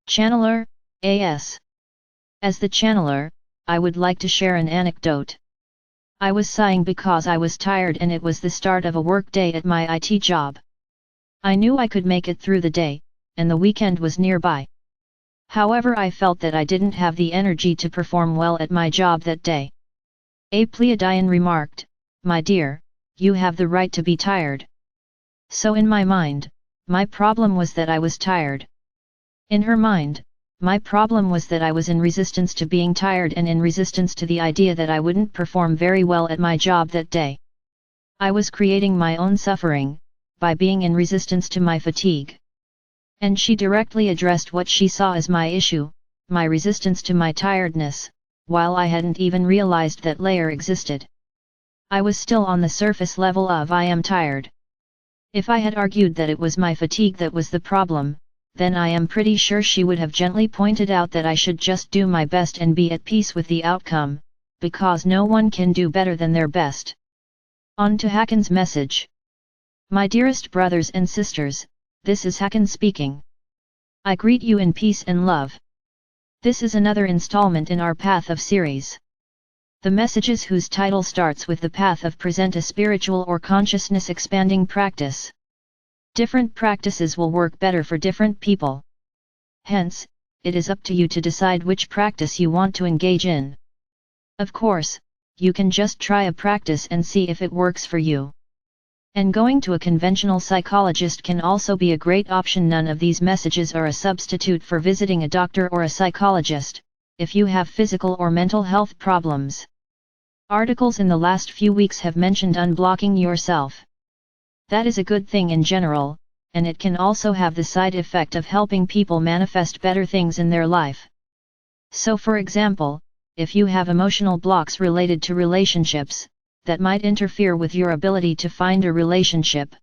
Channeler, AS. As the channeler, I would like to share an anecdote. I was sighing because I was tired and it was the start of a work day at my IT job. I knew I could make it through the day, and the weekend was nearby. However, I felt that I didn't have the energy to perform well at my job that day. A Pleiadian remarked, "My dear, you have the right to be tired." So in my mind, my problem was that I was tired. In her mind, my problem was that I was in resistance to being tired and in resistance to the idea that I wouldn't perform very well at my job that day. I was creating my own suffering, by being in resistance to my fatigue. And she directly addressed what she saw as my issue, my resistance to my tiredness, while I hadn't even realized that layer existed. I was still on the surface level of I am tired. If I had argued that it was my fatigue that was the problem, then I am pretty sure she would have gently pointed out that I should just do my best and be at peace with the outcome, because no one can do better than their best. On to Hakann's message. My dearest brothers and sisters, this is Hakann speaking. I greet you in peace and love. This is another installment in our Path of series. The messages whose title starts with the path of present a spiritual or consciousness expanding practice. Different practices will work better for different people. Hence, it is up to you to decide which practice you want to engage in. Of course, you can just try a practice and see if it works for you. And going to a conventional psychologist can also be a great option. None of these messages are a substitute for visiting a doctor or a psychologist, if you have physical or mental health problems. Articles in the last few weeks have mentioned unblocking yourself. That is a good thing in general, and it can also have the side effect of helping people manifest better things in their life. So for example, if you have emotional blocks related to relationships, that might interfere with your ability to find a relationship.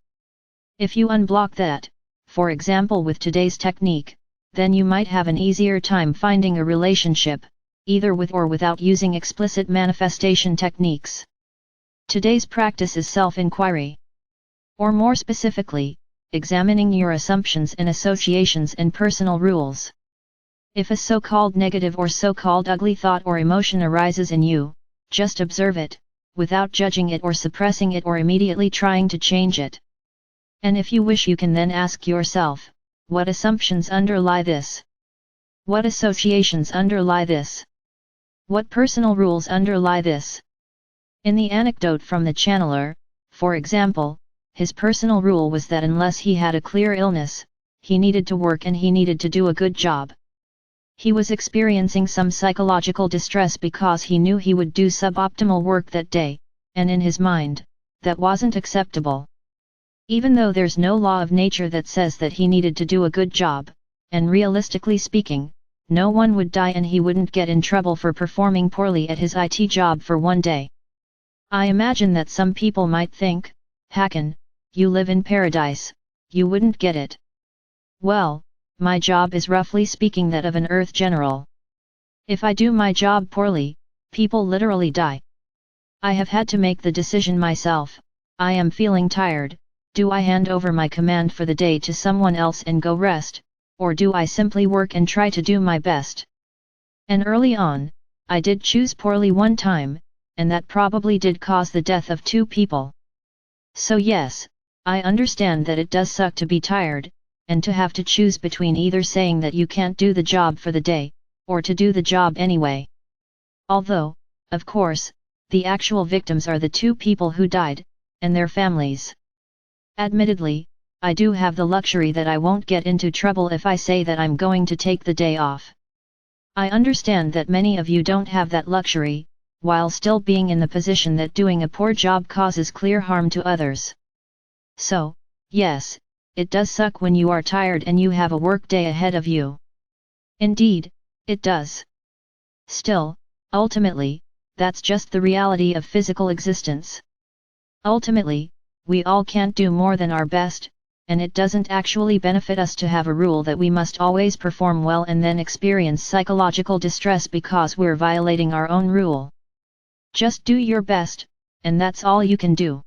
If you unblock that, for example with today's technique, then you might have an easier time finding a relationship, either with or without using explicit manifestation techniques. Today's practice is self-inquiry. Or more specifically, examining your assumptions and associations and personal rules. If a so-called negative or so-called ugly thought or emotion arises in you, just observe it, without judging it or suppressing it or immediately trying to change it. And if you wish, you can then ask yourself, what assumptions underlie this? What associations underlie this? What personal rules underlie this? In the anecdote from the channeler, for example, his personal rule was that unless he had a clear illness, he needed to work and he needed to do a good job. He was experiencing some psychological distress because he knew he would do suboptimal work that day, and in his mind, that wasn't acceptable. Even though there's no law of nature that says that he needed to do a good job, and realistically speaking, no one would die and he wouldn't get in trouble for performing poorly at his IT job for one day. I imagine that some people might think, Hakann, you live in paradise, you wouldn't get it. Well, my job is roughly speaking that of an earth general. If I do my job poorly, people literally die. I have had to make the decision myself. I am feeling tired. Do I hand over my command for the day to someone else and go rest, or do I simply work and try to do my best? And early on, I did choose poorly one time, and that probably did cause the death of 2 people. So yes, I understand that it does suck to be tired, and to have to choose between either saying that you can't do the job for the day, or to do the job anyway. Although, of course, the actual victims are the 2 people who died, and their families. Admittedly, I do have the luxury that I won't get into trouble if I say that I'm going to take the day off. I understand that many of you don't have that luxury, while still being in the position that doing a poor job causes clear harm to others. So, yes, it does suck when you are tired and you have a work day ahead of you. Indeed, it does. Still, ultimately, that's just the reality of physical existence. Ultimately, we all can't do more than our best, and it doesn't actually benefit us to have a rule that we must always perform well and then experience psychological distress because we're violating our own rule. Just do your best, and that's all you can do.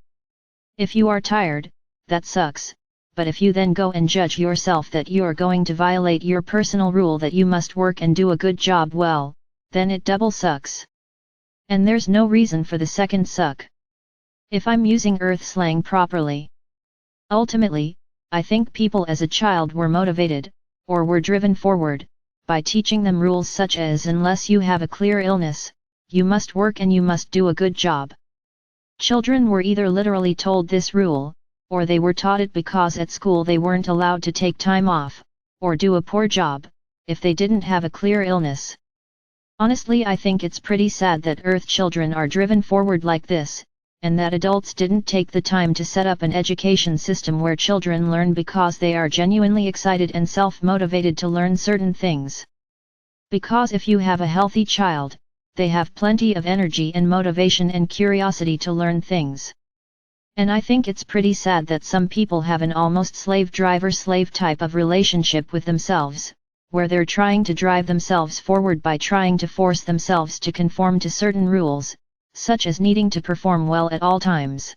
If you are tired, that sucks, but if you then go and judge yourself that you are going to violate your personal rule that you must work and do a good job, well, then it double sucks. And there's no reason for the second suck. If I'm using earth slang properly. Ultimately, I think people as a child were motivated, or were driven forward, by teaching them rules such as unless you have a clear illness, you must work and you must do a good job. Children were either literally told this rule, or they were taught it because at school they weren't allowed to take time off, or do a poor job, if they didn't have a clear illness. Honestly, I think it's pretty sad that Earth children are driven forward like this, and that adults didn't take the time to set up an education system where children learn because they are genuinely excited and self-motivated to learn certain things. Because if you have a healthy child, they have plenty of energy and motivation and curiosity to learn things. And I think it's pretty sad that some people have an almost slave-driver-slave type of relationship with themselves, where they're trying to drive themselves forward by trying to force themselves to conform to certain rules, such as needing to perform well at all times.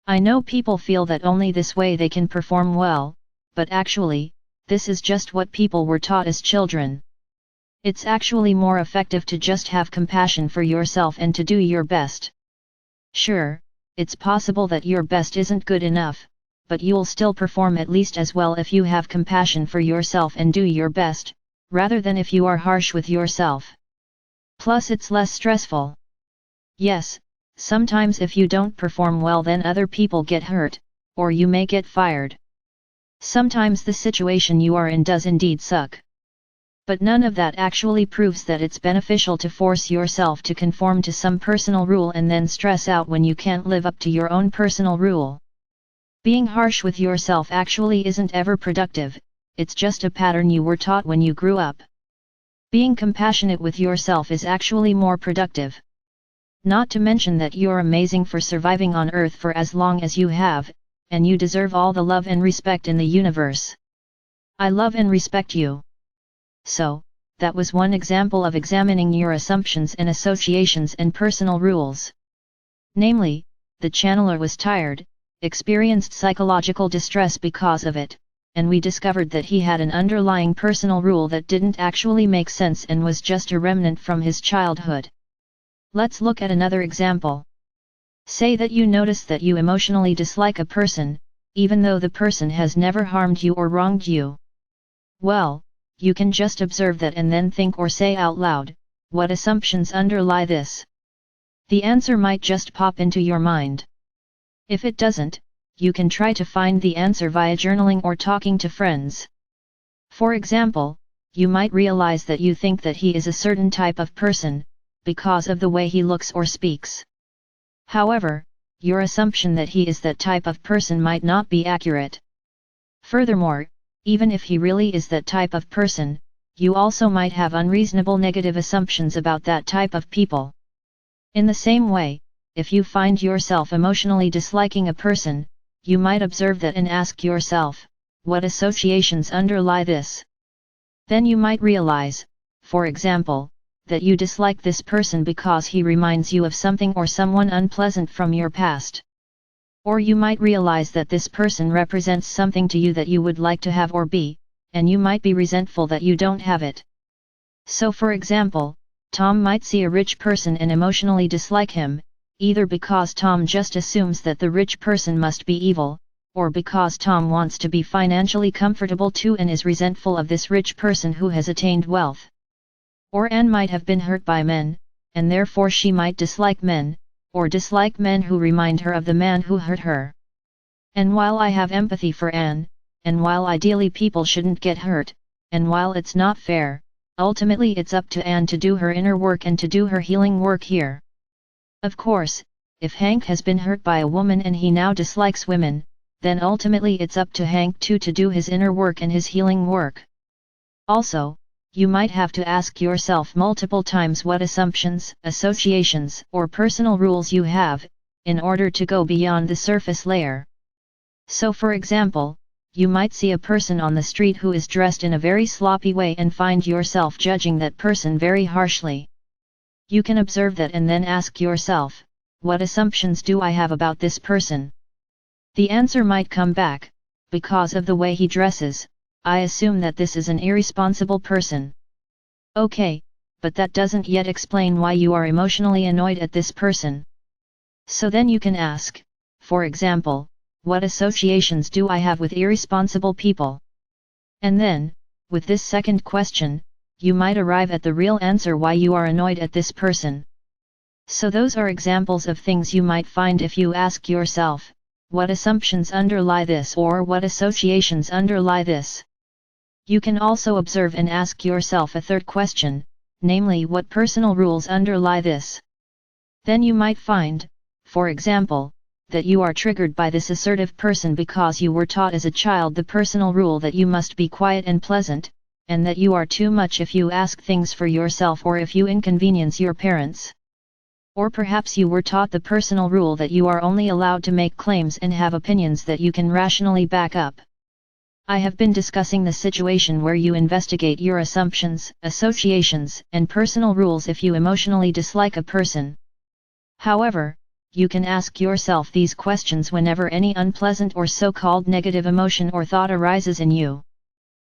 I know people feel that only this way they can perform well, but actually, this is just what people were taught as children. It's actually more effective to just have compassion for yourself and to do your best. Sure, it's possible that your best isn't good enough, but you'll still perform at least as well if you have compassion for yourself and do your best, rather than if you are harsh with yourself. Plus it's less stressful. Yes, sometimes if you don't perform well then other people get hurt, or you may get fired. Sometimes the situation you are in does indeed suck. But none of that actually proves that it's beneficial to force yourself to conform to some personal rule and then stress out when you can't live up to your own personal rule. Being harsh with yourself actually isn't ever productive, it's just a pattern you were taught when you grew up. Being compassionate with yourself is actually more productive. Not to mention that you're amazing for surviving on Earth for as long as you have, and you deserve all the love and respect in the universe. I love and respect you. So, that was one example of examining your assumptions and associations and personal rules. Namely, the channeler was tired, experienced psychological distress because of it, and we discovered that he had an underlying personal rule that didn't actually make sense and was just a remnant from his childhood. Let's look at another example. Say that you notice that you emotionally dislike a person, even though the person has never harmed you or wronged you. Well, you can just observe that and then think or say out loud, what assumptions underlie this? The answer might just pop into your mind. If it doesn't, you can try to find the answer via journaling or talking to friends. For example, you might realize that you think that he is a certain type of person, because of the way he looks or speaks. However, your assumption that he is that type of person might not be accurate. Furthermore, even if he really is that type of person, you also might have unreasonable negative assumptions about that type of people. In the same way, if you find yourself emotionally disliking a person, you might observe that and ask yourself, what associations underlie this? Then you might realize, for example, that you dislike this person because he reminds you of something or someone unpleasant from your past. Or you might realize that this person represents something to you that you would like to have or be, and you might be resentful that you don't have it. So for example, Tom might see a rich person and emotionally dislike him, either because Tom just assumes that the rich person must be evil, or because Tom wants to be financially comfortable too and is resentful of this rich person who has attained wealth. Or Anne might have been hurt by men, and therefore she might dislike men, or dislike men who remind her of the man who hurt her. And while I have empathy for Anne, and while ideally people shouldn't get hurt, and while it's not fair, ultimately it's up to Anne to do her inner work and to do her healing work here. Of course, if Hank has been hurt by a woman and he now dislikes women, then ultimately it's up to Hank too to do his inner work and his healing work. Also, you might have to ask yourself multiple times what assumptions, associations, or personal rules you have, in order to go beyond the surface layer. So for example, you might see a person on the street who is dressed in a very sloppy way and find yourself judging that person very harshly. You can observe that and then ask yourself, what assumptions do I have about this person? The answer might come back, because of the way he dresses, I assume that this is an irresponsible person. Okay, but that doesn't yet explain why you are emotionally annoyed at this person. So then you can ask, for example, what associations do I have with irresponsible people? And then, with this second question, you might arrive at the real answer why you are annoyed at this person. So those are examples of things you might find if you ask yourself, what assumptions underlie this or what associations underlie this? You can also observe and ask yourself a third question, namely what personal rules underlie this. Then you might find, for example, that you are triggered by this assertive person because you were taught as a child the personal rule that you must be quiet and pleasant, and that you are too much if you ask things for yourself or if you inconvenience your parents. Or perhaps you were taught the personal rule that you are only allowed to make claims and have opinions that you can rationally back up. I have been discussing the situation where you investigate your assumptions, associations, and personal rules if you emotionally dislike a person. However, you can ask yourself these questions whenever any unpleasant or so-called negative emotion or thought arises in you.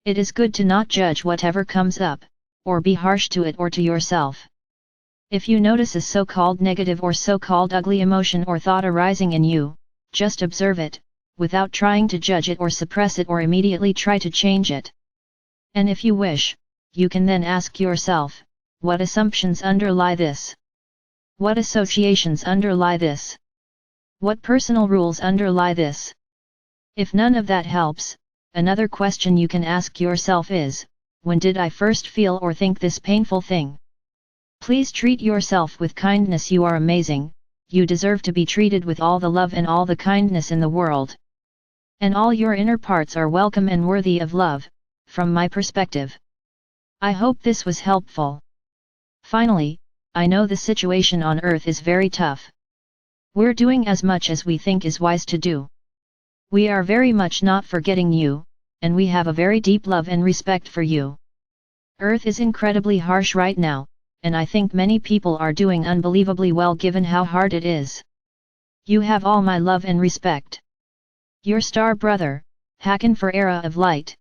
It is good to not judge whatever comes up, or be harsh to it or to yourself. If you notice a so-called negative or so-called ugly emotion or thought arising in you, just observe it, without trying to judge it or suppress it or immediately try to change it. And if you wish, you can then ask yourself, what assumptions underlie this? What associations underlie this? What personal rules underlie this? If none of that helps, another question you can ask yourself is, when did I first feel or think this painful thing? Please treat yourself with kindness. You are amazing, you deserve to be treated with all the love and all the kindness in the world. And all your inner parts are welcome and worthy of love, from my perspective. I hope this was helpful. Finally, I know the situation on Earth is very tough. We're doing as much as we think is wise to do. We are very much not forgetting you, and we have a very deep love and respect for you. Earth is incredibly harsh right now, and I think many people are doing unbelievably well given how hard it is. You have all my love and respect. Your star brother, Hakann for Era of Light.